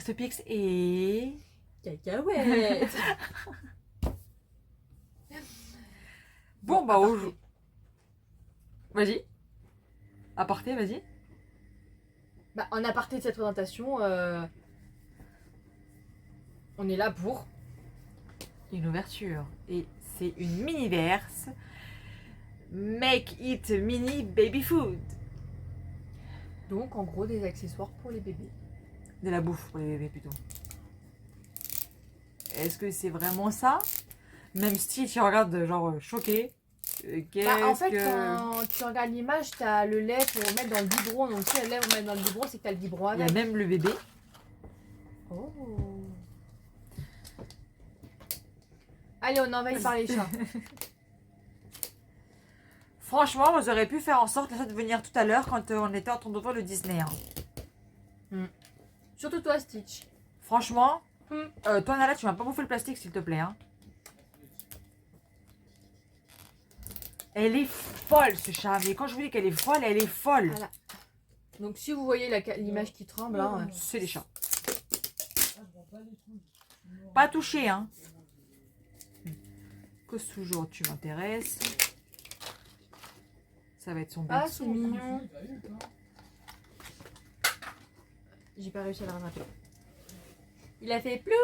Textopix et... Cacahuètes. Bon, bah, aujourd'hui... Vas-y. Aparté, vas-y. Bah, en aparté de cette présentation, on est là pour... Une ouverture. Et c'est une mini-verse. Make it mini baby food. Donc, en gros, des accessoires pour les bébés. De la bouffe pour les bébés plutôt. Est-ce que c'est vraiment ça? Même si tu regardes genre choqué. Bah, en fait, quand tu regardes l'image, t'as le lait pour mettre dans le biberon. Donc, si le lait pour mettre dans le biberon, c'est que t'as le biberon il y a avec. même le bébé. Oh. Allez, on envahit par les chats. Franchement, vous auriez pu faire en sorte de venir tout à l'heure quand on était en train d'ouvrir le Disney. Hein. Surtout toi, Stitch. Franchement, toi Nala, tu m'as pas bouffé le plastique s'il te plaît. Hein. Elle est folle ce chat. Mais quand je vous dis qu'elle est folle, elle est folle. Voilà. Donc, si vous voyez l'image qui tremble, hein, C'est les chats. Pas touché, hein. Cause toujours, tu m'intéresses. Ça va être son Ah, berceau. c'est mignon. J'ai pas réussi à le rattraper. Il a fait plouf.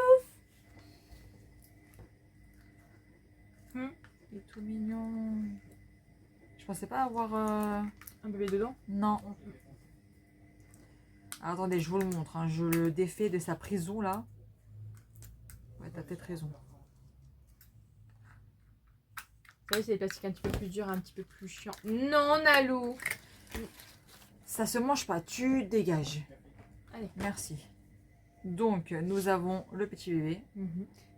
Il est tout mignon. Je pensais pas avoir... Un bébé dedans. Non. Alors, attendez, je vous le montre. Hein. Je le défais de sa prison, là. Ouais, t'as peut-être raison. Vous savez, c'est des plastiques un petit peu plus durs, un petit peu plus chiants. Non, Nalou. Ça se mange pas. Tu dégages. Allez. Merci. Donc, nous avons le petit bébé.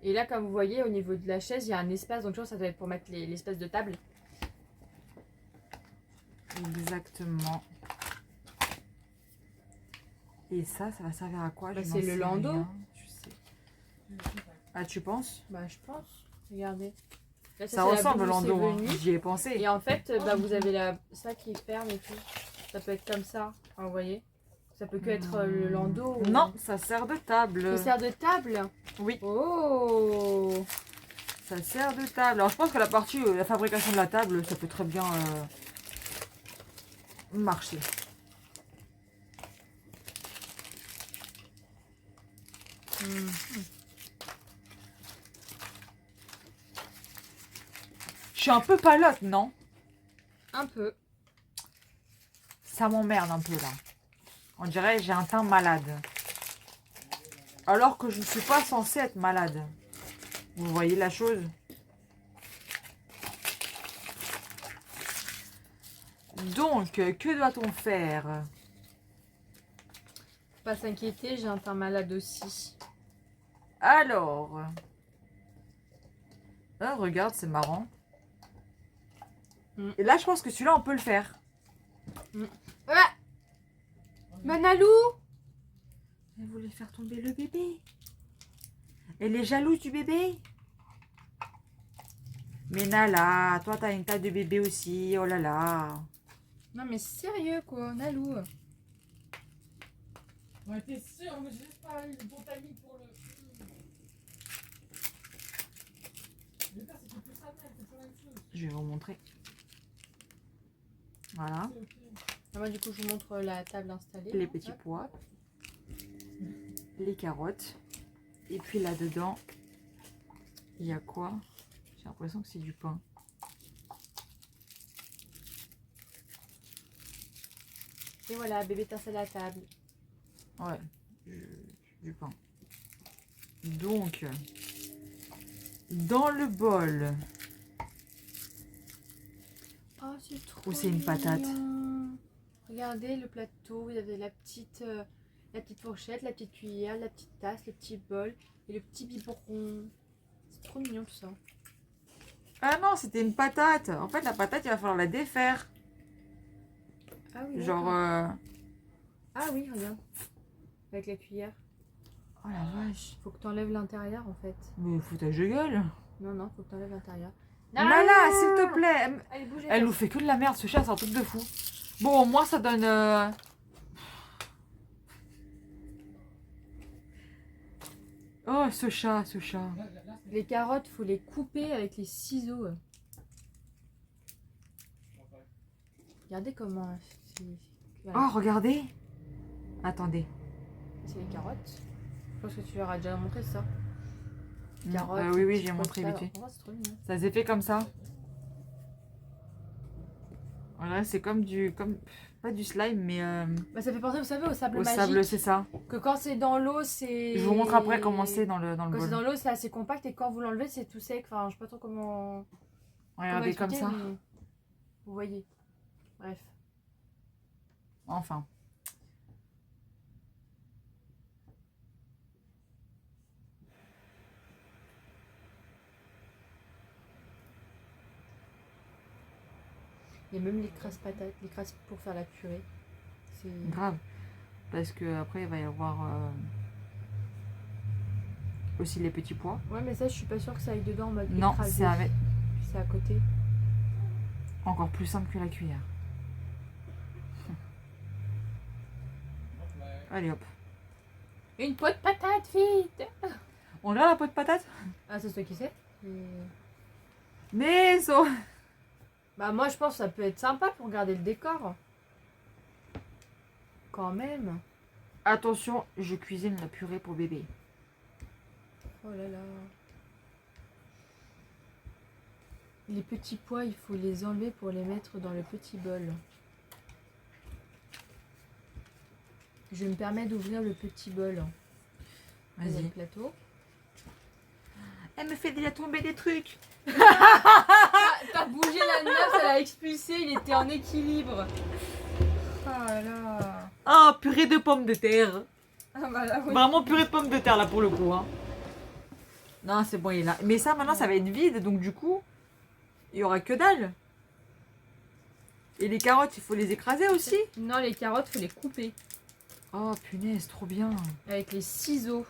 Et là, comme vous voyez, au niveau de la chaise, il y a un espace. Donc, je pense que ça doit être pour mettre l'espace de table. Exactement. Et ça va servir à quoi? Bah, Je c'est n'en le sais landau. rien, tu sais. Ah, tu penses? Bah, je pense. Regardez. Là, Ça c'est la ressemble au boue, c'est landau. Hein. venu. J'y ai pensé. Et en fait, bah, vous avez ça qui ferme et tout. Ça peut être comme ça. Enfin, vous voyez. Ça peut que être le landau. Non, ça sert de table. Ça sert de table. Oui. Oh. Ça sert de table. Alors, je pense que la partie, la fabrication de la table, ça peut très bien marcher. Je suis un peu palote, non? Un peu. Ça m'emmerde un peu, là. On dirait que j'ai un teint malade. Alors que je ne suis pas censée être malade. Vous voyez la chose? Donc, que doit-on faire? Faut pas s'inquiéter, j'ai un teint malade aussi. Alors... Ah, regarde, c'est marrant. Et là, je pense que celui-là, on peut le faire. Ah, Manalou. Elle voulait faire tomber le bébé. Elle est jalouse du bébé. Mais Nala, toi, t'as une taille de bébé aussi. Oh là là. Non mais sérieux quoi, Nalou. Ouais, t'es sûr, mais j'ai juste pas eu le bon timing pour le... Le pire, c'est que plus ça merde, c'est toujours la même chose. Je vais vous montrer. Voilà. Ok, ok. Ah, moi du coup je vous montre la table installée. Les petits pois. Les carottes. Et puis là-dedans, il y a quoi? J'ai l'impression que c'est du pain. Et voilà, bébé est installé à la table. Ouais, du pain. Donc, dans le bol, Oh c'est trop ou c'est une patate? mignon. Regardez le plateau, il y avait la petite fourchette, la petite cuillère, la petite tasse, le petit bol et le petit biberon. C'est trop mignon tout ça. Ah non, c'était une patate. En fait, la patate, il va falloir la défaire. Ah oui. Genre, d'accord. Ah oui, regarde. Avec la cuillère. oh la vache. Faut que tu enlèves l'intérieur en fait. Mais foutage de gueule. Non, non, faut que tu enlèves l'intérieur. Nala, s'il te plaît. Allez, bougez. Elle nous fait que de la merde, ce chat, c'est un truc de fou. Bon, au moins, ça donne... Oh, ce chat, ce chat. Les carottes, faut les couper avec les ciseaux. Regardez comment voilà. Oh, regardez. Attendez. C'est les carottes. Je pense que tu leur as déjà montré ça. Non, Carottes, oui, les j'ai petites montré pois de vite fait. salade. Oh, c'est trop mignon. Ça s'est fait comme ça. Voilà, c'est comme pas du slime, mais Bah, ça fait penser, vous savez, au sable au magique. sable, c'est ça. Que quand c'est dans l'eau, c'est. Je vous montre après comment c'est dans le Quand c'est bol. dans l'eau, c'est assez compact et quand vous l'enlevez, c'est tout sec. Enfin, je sais pas trop comment. Regardez comme expliquer, ça. mais vous voyez. Bref. Enfin. Il y a même les crasses patates, les crasses pour faire la purée. C'est. Grave. Parce que après il va y avoir aussi les petits pois. Ouais, mais ça, je suis pas sûre que ça aille dedans en mode Non, écrasé. c'est à mettre C'est à côté. encore plus simple que la cuillère. Allez hop. Une poêle de patates, vite. On a la peau de patate? Ah, c'est toi qui sais. Mais ça. Bah, moi, je pense que ça peut être sympa pour garder le décor. Quand même. Attention, je cuisine la purée pour bébé. Oh là là. Les petits pois, il faut les enlever pour les mettre dans le petit bol. Je me permets d'ouvrir le petit bol. Il y a le Vas-y. plateau. Elle me fait déjà tomber des trucs. T'as bougé la neuf, ça l'a expulsé, il était en équilibre. Oh là là. Ah, purée de pommes de terre. Ah bah là, oui. Vraiment purée de pommes de terre là pour le coup. Hein. Non, c'est bon, il est là. Mais ça, maintenant, ça va être vide. Donc, du coup, il y aura que dalle. Et les carottes, il faut les écraser aussi. Non, les carottes, faut les couper. Oh, punaise, trop bien. Avec les ciseaux.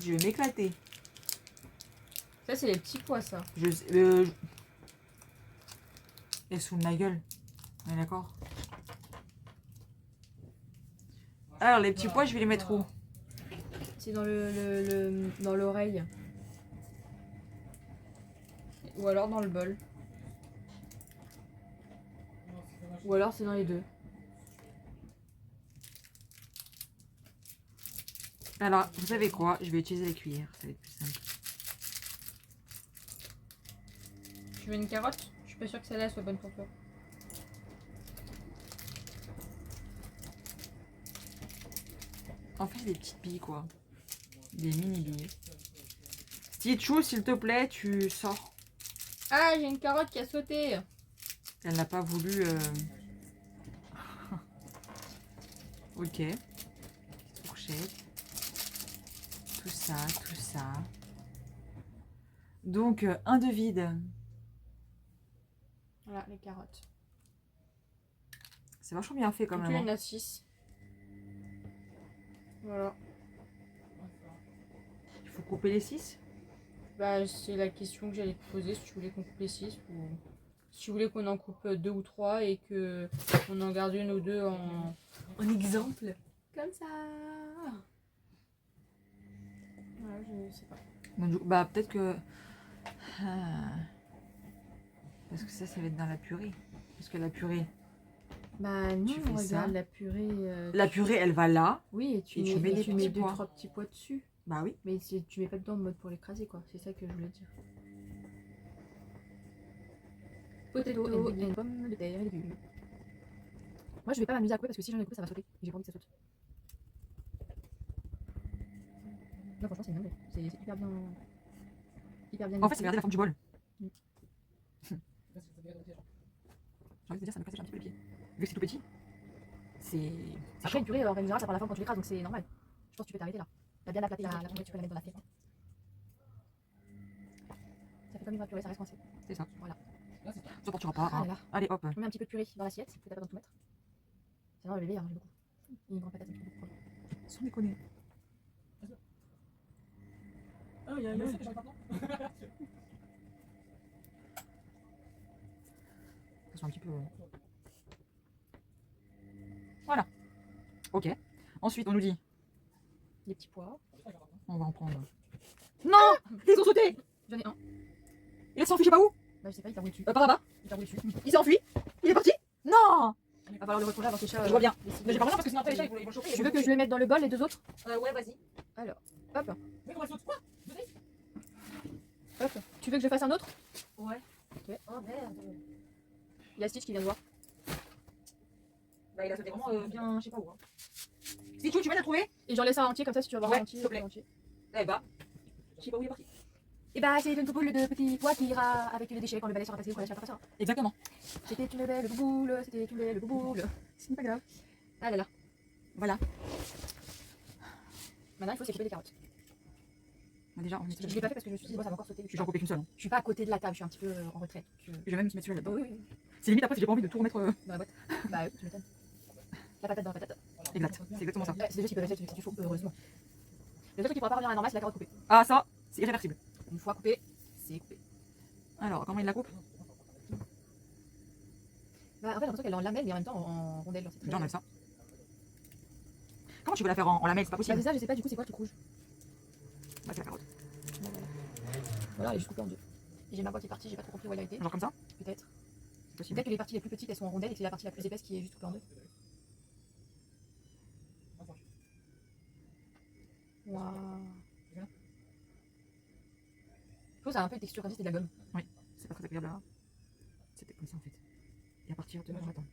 Je vais m'éclater. Ça, c'est les petits pois, ça. Et sous ma gueule. On est d'accord? Alors, les petits pois, je vais les mettre où? C'est dans dans l'oreille. Ou alors dans le bol. Ou alors c'est dans les deux. Alors, vous savez quoi? Je vais utiliser les cuillères. Ça va être plus simple. Tu veux une carotte? Je suis pas sûre que celle-là soit bonne pour toi. En fait, des petites billes, quoi. Des mini billes. Stitchou, s'il te plaît, tu sors. Ah, j'ai une carotte qui a sauté. Elle n'a pas voulu... Ok. Petite fourchette. Tout ça, tout ça. Donc, un de vide. Voilà, les carottes. C'est vachement bien fait quand Donc, même. il y en Hein. a 6. Voilà. Il faut couper les 6. Bah, c'est la question que j'allais te poser, si tu voulais qu'on coupe les 6 ou si tu voulais qu'on en coupe 2 ou 3 et que on en garde une ou deux en exemple. Comme ça. Ouais, je sais pas. Bah, peut-être que... Parce que ça va être dans la purée. Parce que la purée... Bah non, Tu fais regarde ça. la purée. La purée, elle va là. Oui, et tu et tu mets des petits deux, pois. 3 petits pois dessus. Bah oui. Mais tu mets pas dedans en mode pour l'écraser, quoi. C'est ça que je voulais dire. Potato et une pomme de terre et légumes. Moi, je vais pas m'amuser à couper parce que si j'en ai coupé, ça va sauter. J'ai pas envie que ça saute. Non, franchement, c'est une dinguerie. C'est hyper bien. Hyper bien. En fait, c'est regarder la forme du bol. Mm. J'ai envie de te dire, ça me casse déjà un petit peu les pieds. Vu que c'est tout petit, c'est... Après, une purée, en général, ça prend la forme quand tu l'écrases, donc c'est normal. Je pense que tu peux t'arrêter là. T'as bien aplaté la purée, tu peux la mettre dans l'assiette. Ça fait comme une vraie purée, ça reste coincé. C'est ça. Voilà. Ça portera pas. Ah Hein. là là. Allez, hop. Je mets un petit peu de purée dans l'assiette, que t'as pas besoin de tout mettre. Sinon, le bébé, hein, j'ai beaucoup. Et une grande patate, un petit peu beaucoup. Sans déconner. Ah, il y a un Ouais. Un petit peu... Voilà. Ok. Ensuite, on nous dit Les petits pois. On va en prendre. Non, ils ont sauté. J'en ai un. Il s'est enfui, je sais pas où. Bah, je sais pas, il t'a roulé dessus. Par là-bas. Il t'a roulé dessus. Il s'est enfui. Il est parti. Non. Il va falloir le retrouver avant que les chats. Je vois bien. décident Mais j'ai de- pas besoin parce que sinon après les chats ils vont le choper. Tu veux que je le mette dans le bol, les deux autres? Ouais, vas-y. Alors, hop. Mais comment elle saute quoi? Hop. Tu veux que je fasse un autre? Ouais. Ok. Oh merde. Il y a Stitch qui vient de voir. Bah il a sauté vraiment bien, je sais pas où. Hein. Stitch, tu vas la trouver? Et j'en laisse un entier comme ça si tu vas voir Ouais, un entier. s'il te plaît. un entier. Eh bah. Je sais pas où il est parti. Et bah, c'est une poule de petits pois qui ira avec les déchets quand le balai sera passé ou quand la chatte passera. Exactement. C'était une belle bouboule, c'était une belle bouboule. C'est pas grave. Ah là là. Voilà. Maintenant, il faut s'équiper des carottes. Bah, déjà, on est Je l'ai pas fait parce que je me suis dit, bon, ça va encore sauter. J'en coupais qu'une seule. Hein. Je suis pas à côté de la table, je suis un petit peu en retrait. Je vais même me mettre celui-là Oh, là-dedans. oui, oui, C'est limite après si j'ai pas envie de tout remettre. dans la boîte. Bah oui, tu m'étonnes. La patate dans la patate. Exact. C'est exactement ça. Ouais, c'est des choses qui peuvent rester si tu faut, heureusement. Le seul truc qui pourra pas revenir à la normale, c'est la carotte coupée. Ah, ça, c'est irréversible. Une fois coupée, c'est coupé. Alors, comment il la coupe? Bah, en fait, j'ai l'impression qu'elle est en lamelle, mais en même temps en rondelle. Genre, c'est très- Genre, on a ça. Comment tu veux la faire en lamelle? C'est pas Bah, possible. c'est ça, je sais pas, du coup, c'est quoi le truc rouge? Bah, c'est la carotte. Voilà, elle est juste coupée en deux. Et j'ai ma boîte qui est partie, j'ai pas trop compris où elle a été. Genre comme ça? Peut-être. C'est possible. Peut-être que les parties les plus petites elles sont en rondelle et que c'est la partie la plus épaisse qui est juste coupée en deux. Waouh. Je trouve que ça a un peu une texture comme si c'était de la gomme. C'est pas très agréable là. C'était comme ça en fait. Et à partir de. Attends.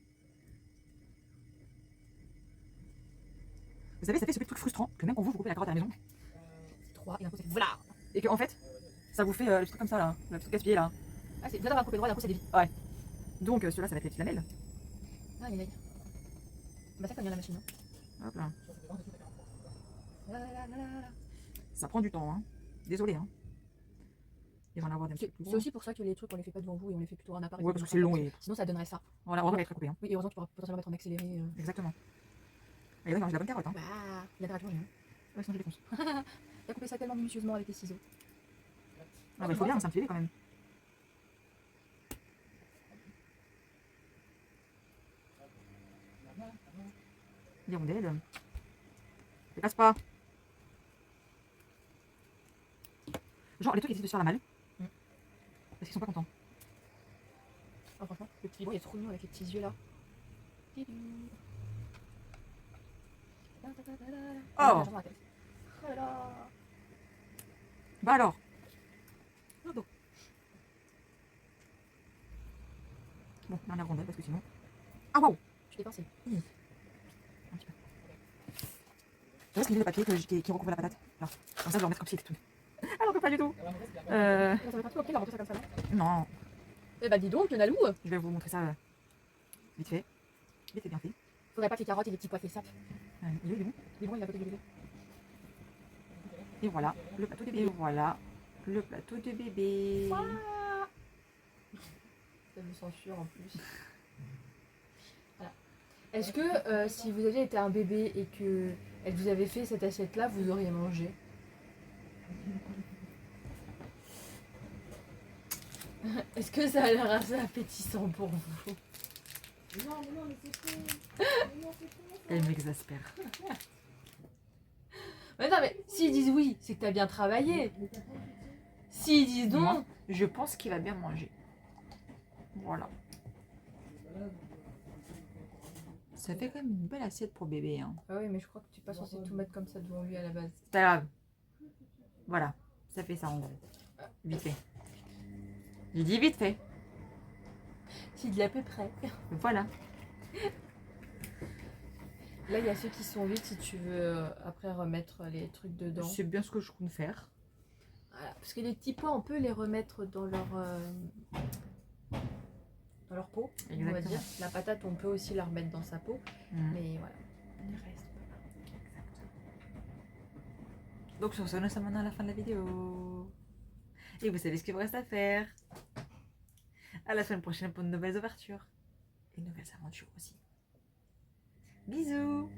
Vous savez, ça fait ce petit truc frustrant que même quand vous coupez la carotte à la maison C'est 3 et d'un coup ça fait voilà. et que en fait, ça vous fait le truc comme ça là, le truc gaspillé là. Ah, c'est bien d'avoir coupé droit et d'un coup ça dévie. Donc ceux-là, ça va être les petites lamelles. Aïe aïe aïe. Bah, ça, comme il y a la machine. Hein. Hop là. La, la, la, la, la. Ça prend du temps, hein. Désolé, hein. Il va en avoir des petits C'est plus c'est gros. aussi pour ça que les trucs on les fait pas devant vous et on les fait plutôt en appart. Ouais, parce que c'est long et. Sinon ça donnerait ça. Voilà, on va être coupé. Hein. Oui, et heureusement tu pourras potentiellement mettre en accéléré. Exactement. Et là, j'ai la bonne carotte. Hein. Bah, il a directement rien. Ouais, sinon je défonce. T'as coupé ça tellement minutieusement avec tes ciseaux. Ah, bah, il faut bien, c'est un petit bébé quand même. Les rondelles. Ne casse pas. Genre, les trucs qui essaient de se faire la malle. Parce qu'ils sont pas contents. Ah, franchement, le petit bois il est trop mignon avec les petits yeux là. Oh. Oh là. Bah alors. Bon, dernière rondelle parce que sinon. Ah waouh! Je t'ai pensé. Un petit peu. Tu vois ce qu'il y a de papier qui recouvre la patate? Là. Comme ça, je vais en mettre comme si c'était tout. Alors que pas du tout. Ça va pas trop ok, la ça comme ça, non? Non, Eh bah dis donc, Nalou. je vais vous montrer ça vite fait. Vite et bien fait. Faudrait pas que les carottes et les petits pois fait ça. Il est où? Les bons, il est à côté du bébé. Et voilà, le plateau de bébé. Et voilà, le plateau de bébé. Ça me censure en plus. Voilà. Est-ce que si vous aviez été un bébé et que elle vous avait fait cette assiette là, vous auriez mangé? Est-ce que ça a l'air assez appétissant pour vous? Non, mais c'est fait. Non, c'est fait. Elle m'exaspère. Mais non, mais s'ils disent oui, c'est que t'as bien travaillé. S'ils disent non, Moi, je pense qu'il va bien manger. Voilà. Ça fait quand même une belle assiette pour bébé. Hein. ah oui, mais je crois que tu es pas censé tout mettre comme ça devant lui à la base. C'est pas grave. Voilà, ça fait ça en gros. Vite fait. J'ai dit vite fait. S'il dit à peu près. Voilà. Là, il y a ceux qui sont vides si tu veux après remettre les trucs dedans. C'est bien ce que je compte faire. Voilà, parce que les petits pois, on peut les remettre dans leur peau, on va Exactement. dire. La patate, on peut aussi la remettre dans sa peau, Mm. mais voilà. Le reste. Donc sur ce, nous sommes maintenant à la fin de la vidéo. Et vous savez ce qu'il vous reste à faire. À la semaine prochaine pour de nouvelles ouvertures. Et de nouvelles aventures aussi. Bisous.